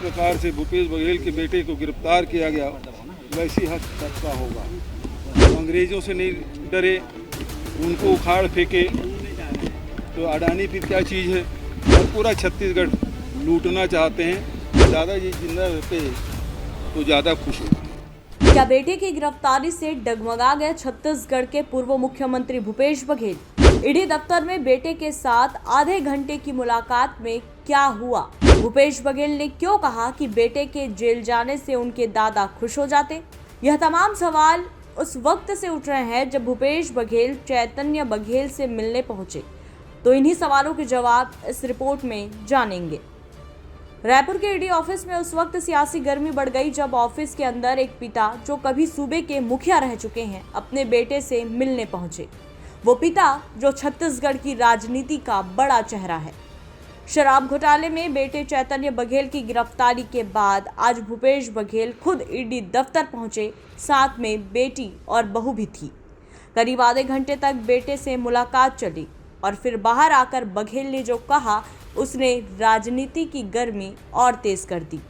प्रकार से भूपेश बघेल के बेटे को गिरफ्तार किया गया, वैसी हक सबका होगा। तो अंग्रेजों से नहीं डरे, उनको उखाड़ फेंके, तो अडानी फिर क्या चीज़ है। और पूरा छत्तीसगढ़ लूटना चाहते हैं। दादाजी जिंदा रहते तो ज़्यादा खुश होते। क्या बेटे की गिरफ्तारी से डगमगा गए छत्तीसगढ़ के पूर्व मुख्यमंत्री भूपेश बघेल? ईडी दफ्तर में बेटे के साथ आधे घंटे की मुलाकात में क्या हुआ? भूपेश बघेल ने क्यों कहा कि बेटे के जेल जाने से उनके दादा खुश हो जाते? यह तमाम सवाल उस वक्त से उठ रहे हैं जब भूपेश बघेल चैतन्य बघेल से मिलने पहुंचे। तो इन्हीं सवालों के जवाब इस रिपोर्ट में जानेंगे। रायपुर के ईडी ऑफिस में उस वक्त सियासी गर्मी बढ़ गई जब ऑफिस के अंदर एक पिता जो कभी सूबे के मुखिया रह चुके हैं अपने बेटे से मिलने पहुंचे। वो पिता जो छत्तीसगढ़ की राजनीति का बड़ा चेहरा है। शराब घोटाले में बेटे चैतन्य बघेल की गिरफ्तारी के बाद आज भूपेश बघेल खुद ईडी दफ्तर पहुंचे, साथ में बेटी और बहू भी थी। करीब आधे घंटे तक बेटे से मुलाकात चली और फिर बाहर आकर बघेल ने जो कहा उसने राजनीति की गर्मी और तेज कर दी।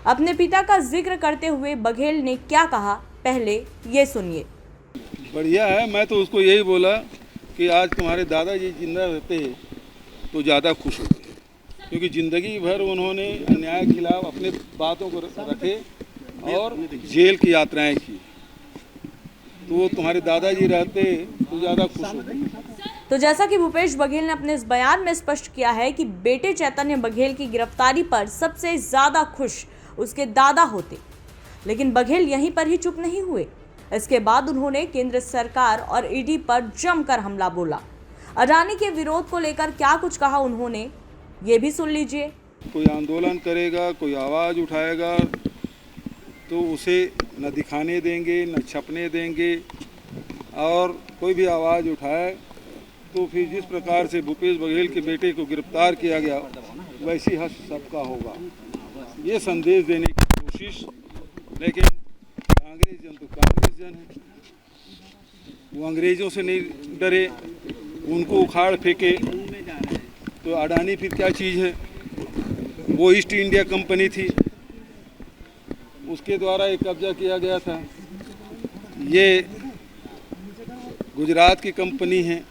अपने पिता का जिक्र करते हुए बघेल ने क्या कहा, पहले ये सुनिए। बढ़िया है। मैं तो उसको यही बोला कि आज तुम्हारे दादाजी जिंदा रहते तो ज़्यादा खुश होते, क्योंकि ज़िंदगी भर उन्होंने अन्याय के खिलाफ अपने बातों को रखे और जेल की यात्राएं की। तो तुम्हारे दादाजी रहते तो ज़्यादा खुश होते। तो जैसा कि भूपेश बघेल ने अपने इस बयान में स्पष्ट किया है कि बेटे चैतन्य बघेल की गिरफ्तारी पर सबसे ज्यादा खुश उसके दादा होते, लेकिन बघेल यहीं पर ही चुप नहीं हुए। इसके बाद उन्होंने केंद्र सरकार और ईडी पर जमकर हमला बोला। अडानी के विरोध को लेकर क्या कुछ कहा उन्होंने, ये भी सुन लीजिए। कोई आंदोलन करेगा, कोई आवाज़ उठाएगा तो उसे न दिखाने देंगे, न छपने देंगे। और कोई भी आवाज़ उठाए तो फिर जिस प्रकार से भूपेश बघेल के बेटे को गिरफ्तार किया गया, वैसी हक सबका होगा। ये संदेश देने की कोशिश। लेकिन कांग्रेस जन तो कांग्रेस जन है, वो अंग्रेजों से नहीं डरे, उनको उखाड़ फेंके, तो अडानी फिर क्या चीज़ है। वो ईस्ट इंडिया कंपनी थी, उसके द्वारा एक कब्जा किया गया था। ये गुजरात की कंपनी है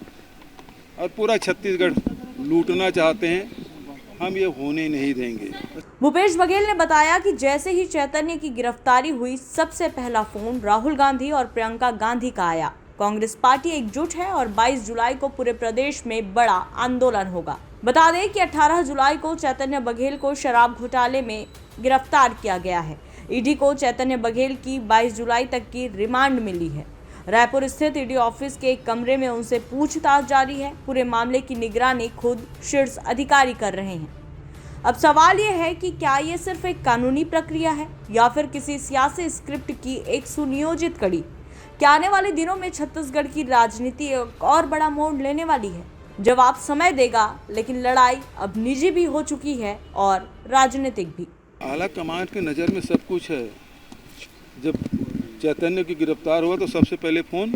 और पूरा छत्तीसगढ़ लूटना चाहते हैं। हम ये होने नहीं देंगे। भूपेश बघेल ने बताया कि जैसे ही चैतन्य की गिरफ्तारी हुई, सबसे पहला फोन राहुल गांधी और प्रियंका गांधी का आया। कांग्रेस पार्टी एकजुट है और 22 जुलाई को पूरे प्रदेश में बड़ा आंदोलन होगा। बता दें कि 18 जुलाई को चैतन्य बघेल को शराब घोटाले में गिरफ्तार किया गया है। ईडी को चैतन्य बघेल की 22 जुलाई तक की रिमांड मिली है। रायपुर स्थित ईडी ऑफिस के एक कमरे में उनसे पूछताछ जारी है। पूरे मामले की निगरानी खुद शीर्ष अधिकारी कर रहे हैं। अब सवाल यह है कि क्या ये सिर्फ एक कानूनी प्रक्रिया है या फिर किसी सियासी स्क्रिप्ट की एक सुनियोजित कड़ी? क्या आने वाले दिनों में छत्तीसगढ़ की राजनीति एक और बड़ा मोड़ लेने वाली है? जवाब समय देगा, लेकिन लड़ाई अब निजी भी हो चुकी है और राजनीतिक भी। आला कमान के नज़र में सब कुछ है। जब चैतन्य की गिरफ्तार हुआ तो सबसे पहले फ़ोन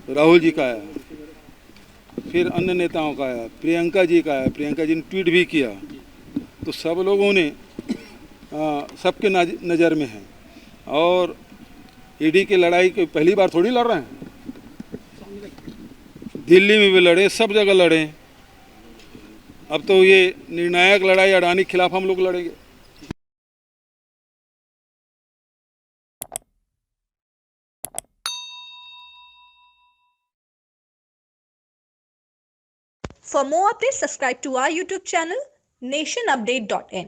राहुल जी का आया, फिर अन्य नेताओं का आया, प्रियंका जी का आया। प्रियंका जी ने ट्वीट भी किया। तो सब लोगों ने सबके नज़र में है। और ईडी की लड़ाई की पहली बार थोड़ी लड़ रहे हैं। दिल्ली में भी लड़े, सब जगह लड़े। अब तो ये निर्णायक लड़ाई अडानी के खिलाफ हम लोग लड़ेंगे। For more updates, subscribe to our YouTube channel nationupdate.in.